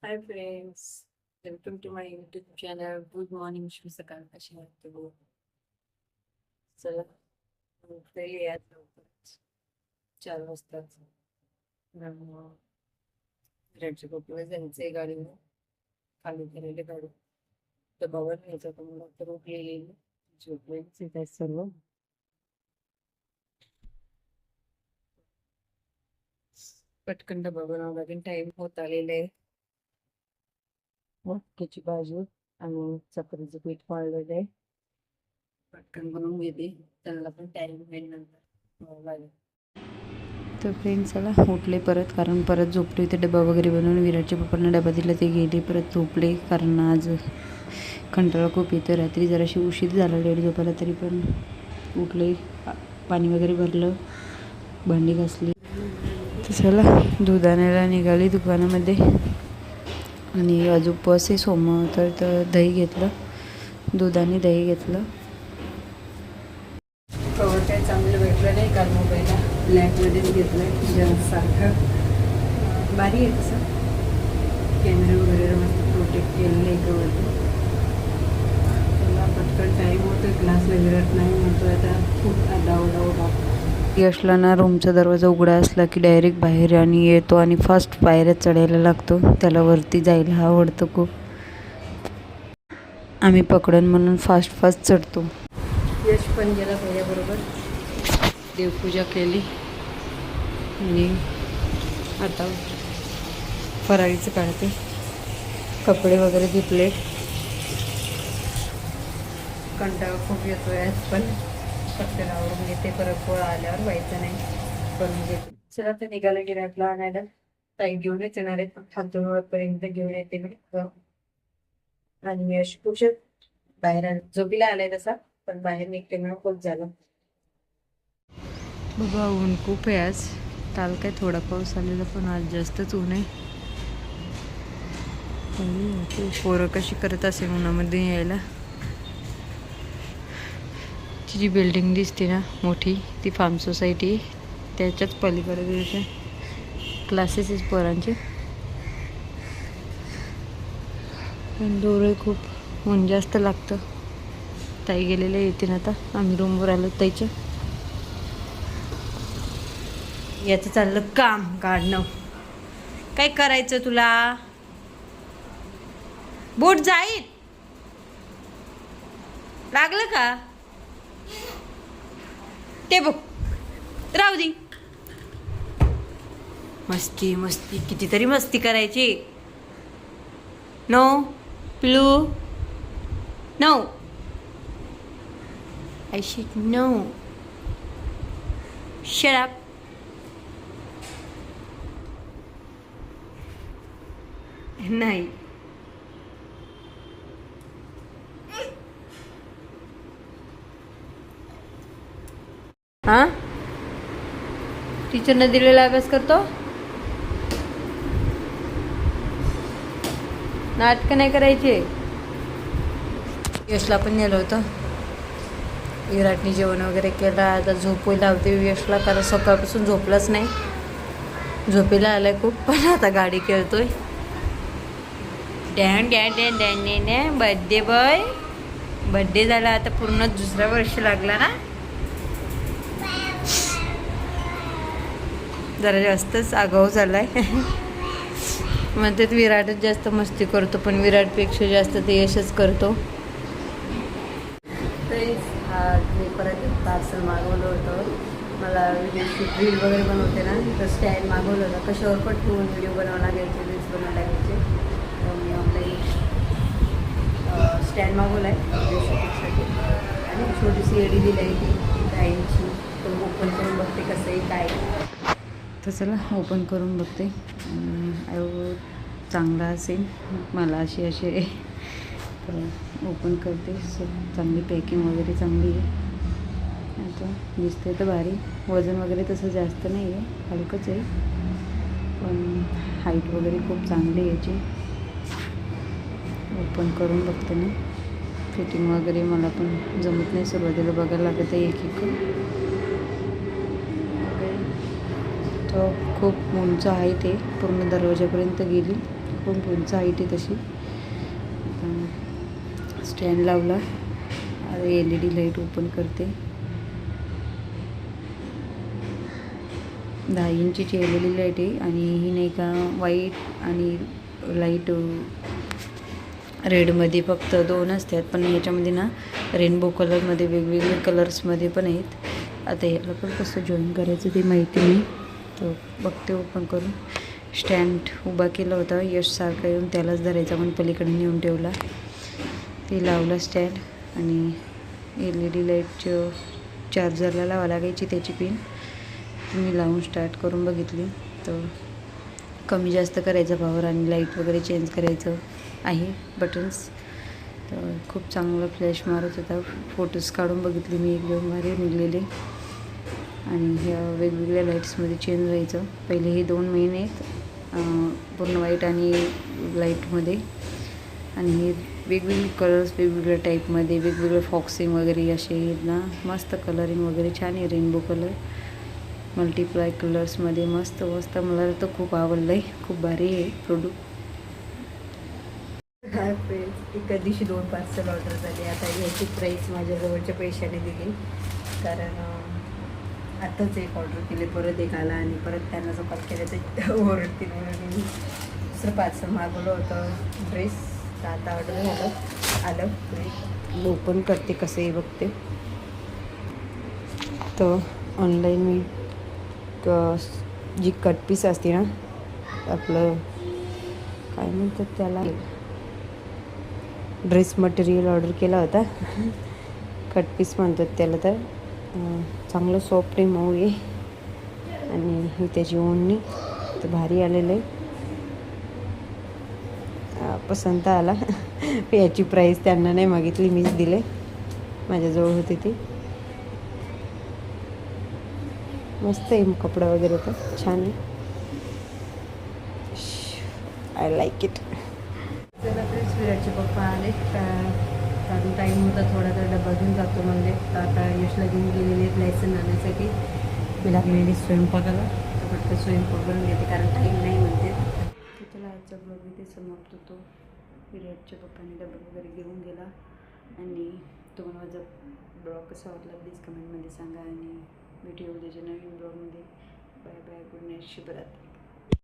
High friends, welcome to my YouTube channel. Good morning, शुभ सकाळ. कशी आहात तुम्ही? चला, उठलेली आहे लवकरच 4 वाजताच. रेडच्या पप्पूला जायचंय गाडीने, खाली केलेले गाडी तर बघत घ्यायचं तर मला तर उठलेली झोपलेलीच येत आहेत सर्व. पटकन डबा बनावं लागेल, टाइम होत आलेले आहे. मटकीची भाजी आणि चपातीचं पीठ वाळलेलं आहे. पटकन बनवून घेते, त्यांना पण टाइम होईल नंतर लागेल. तर फ्रेंड्स चला उठले परत, कारण परत झोपले होते. डबा वगैरे बनवून विराटच्या पप्पांना डबा दिला, ते गेले. परत झोपले कारण आज कंटाळा खूप येतं. रात्री जराशी उशीर झाला लेट झोपायला, तरी पण उठले. पाणी वगैरे भरलं, भांडी घासली. तर चला दूध आणायला निघाली दुकानामध्ये. आणि आज उपवास आहे सोमवार, तर दही घेतलं, दूध आणि दही घेतलं. कवर काही चांगलं भेटलं नाही काल मोबाईलला, ब्लॅकमध्येच घेतलं आहे जरासारखं. भारी आहे तसं, कॅमेरा वगैरे मस्त प्रोटेक्ट केलेलं आहे कवर. त्याला पटकन टाईम होतो, क्लासला विरत नाही म्हणतो आता खूप डाव यशला ना रूमचा दरवाजा उघडा असला की डायरेक्ट बाहेर आणि येतो आणि फास्ट पायऱ्या चढायला लागतो. त्याला वरती जायला आवडतं खूप. आम्ही पकडन म्हणून फास्ट फास्ट चढतो. यश पण गेला पहिल्याबरोबर, देवपूजा केली आणि आता फराळीचं काढते. कपडे वगैरे धुतले. कंटाळा खूप येतो आहे, पण पटकन आवरून घेते, परत पोळा आल्यावर व्हायचं नाही करून घेते. चला तर निघालं गिऱ्हाईकला आणायला. ताई घेऊनच येणार आहेत, हातूनपर्यंत घेऊन येते मी. आणि यश खुश बाहेर झोपीला आलाय तसा, पण बाहेर निघते म्हणून खूप झालं. बाबा ऊन खूप आहे आज. काल काय थोडा पाऊस आलेला, पण आज जास्तच ऊन आहे. पोरं कशी करत असेल उन्हामध्ये यायला. ती जी बिल्डिंग दिसते ना मोठी, ती फार्म सोसायटी, त्याच्याच पलीकडे दिवशी क्लासेस आहेत पोरांचे. पण दूर खूप ऊन जास्त लागतं. ताई गेलेले येते ना, आता आम्ही रूमवर आलो ताईच्या. याचं चाललं काम काढणं. काय करायचं तुला? बोट जाईल लागलं का ते बघ, राहू दे. मस्ती मस्ती कितीतरी मस्ती करायची. No Pilu, no. I shit no. Shut up. नाही. हां, टीचरनं दिलेला अभ्यास करतो. नाटकं नाही करायचे. यशला पण नेलं होतं. विराटने जेवण वगैरे केलं. आता झोपू लावते यशला, कारण सकाळपासून झोपलाच नाही. झोपेला आलाय खूप, पण आता गाडी खेळतोय. Dan dan dan dan dan. Birthday boy, birthday झाला आता, पूर्ण दुसरा वर्ष लागला ना. जरा जास्तच आगाऊ झालाय. म्हणतात विराटच जास्त मस्ती करतो, पण विराटपेक्षा जास्त ते यशच करतो. आज मी परत एक पार्सल मागवलं होतं. मला रील वगैरे बनवते ना, तर स्टँड मागवलं होतं. कशावर पण ठेवून व्हिडिओ बनवायला घ्यायचे, रील्स बनवायला घ्यायचे. तर मी ऑनलाईन स्टँड मागवला आहे शूटिंगसाठी, आणि छोटीशी एडी दिली आहे ती डाईंची. तर ओपन करून बघते कसं आहे काय. तर चला ओपन करून बघते. चांगला असेल मला असे तर ओपन करते. चांगली पॅकिंग वगैरे चांगली आहे. आता दिसते तर भारी. वजन वगैरे तसं जास्त नाही आहे, हलकंच आहे, पण हाईट वगैरे खूप चांगली आहे याची. ओपन करून बघते ना. फिटिंग वगैरे मला पण जमत नाही, सुरुवातीला बघायला लागत आहे एक एक. तो खूप उंच आहे, ते पूर्ण दरवाजापर्यंत गेली. पण फोनचं हाईट आहे तशी. स्टँड लावला. आता LED लाईट ओपन करते. 10 इंचीची LED लाईट आहे आणि ही नाही का व्हाईट आणि लाईट रेडमध्ये फक्त 2 असतात, पण याच्यामध्ये ना रेनबो कलरमध्ये वेगवेगळे कलर्समध्ये पण आहेत. आता याला पण कसं जॉईन करायचं ते माहिती नाही, तर बघते ओपन करून. स्टँड उभा केला होता यशसारखा येऊन, त्यालाच धरायचा पण पलीकडे नेऊन ठेवला. ते लावला स्टँड आणि LED लाईटचं चार्जरला लावा लागायची त्याची पिन मी लावून स्टार्ट करून बघितली. तर कमी जास्त करायचं पॉवर आणि लाईट वगैरे चेंज करायचं आहे बटन्स. तर खूप चांगला फ्लॅश मारत होता. फोटोज काढून बघितले मी, एकदम भारी निघलेले. आणि ह्या वेगवेगळ्या लाईट्समध्ये चेंज व्हायचं. पहिले हे 2 मेन आहेत पूर्ण व्हाईट आणि लाईटमध्ये, आणि हे वेगवेगळे कलर्स वेगवेगळ्या टाईपमध्ये, वेगवेगळे फॉक्सिंग वगैरे असे आहेत ना, मस्त कलरिंग वगैरे छान आहे. रेनबो कलर मल्टिप्लाय कलर्समध्ये मस्त मस्त. मला तर खूप आवडलं आहे, खूप भारी आहे प्रोडक्ट. हाय फ्रेंड्स, एका दिवशी 2 पार्सल ऑर्डर झाले. आता याची प्राईस माझ्या जवळच्या पैशाने दिली, कारण आताच एक ऑर्डर केले, परत एक आला आणि परत त्यांना जो कॉल केला ते ओरडतील म्हणून मी दुसरं पार्सल मागवलं होतं ड्रेस. तर आता ऑर्डर झालं, आलं. ओपन करते कसं आहे बघते. तर ऑनलाईन मी जी कट पीस असते ना, आपलं काय म्हणतात त्याला, ड्रेस मटेरियल ऑर्डर केला होता. कट पीस म्हणतात त्याला. तर चांगलं सॉफ्ट आहे, मऊ आहे आणि ही त्याची ओढणी तर भारी आलेलं आहे. पसंत आला. याची प्राईस त्यांना नाही मागितली, मीच दिले, माझ्याजवळ होती ती. मस्त आहे कपडा वगैरे तर छान आहे. I like it. चला फ्रेंड्स, विराटचे पप्पा आले कारण टाईम होता थोडा, तर डबा घेऊन जातो म्हणजे. तर आता यशला घेऊन गेलेले लायसन आणण्यासाठी. मी लागलेली स्वयंपाकाला, तर पटकन स्वयंपाक करून घेते कारण टाईम नाही म्हणते. तर चला आजचा ब्लॉग इथे समाप्त होतो. विराटच्या पप्पाने डबा वगैरे घेऊन गेला आणि तुम्हाला माझा ब्लॉग कसा वाटला प्लीज कमेंटमध्ये सांगा आणि भेटूया उद्याच्या नवीन ब्लॉगमध्ये. बाय बाय, गुड नाईट, शुभरात्री.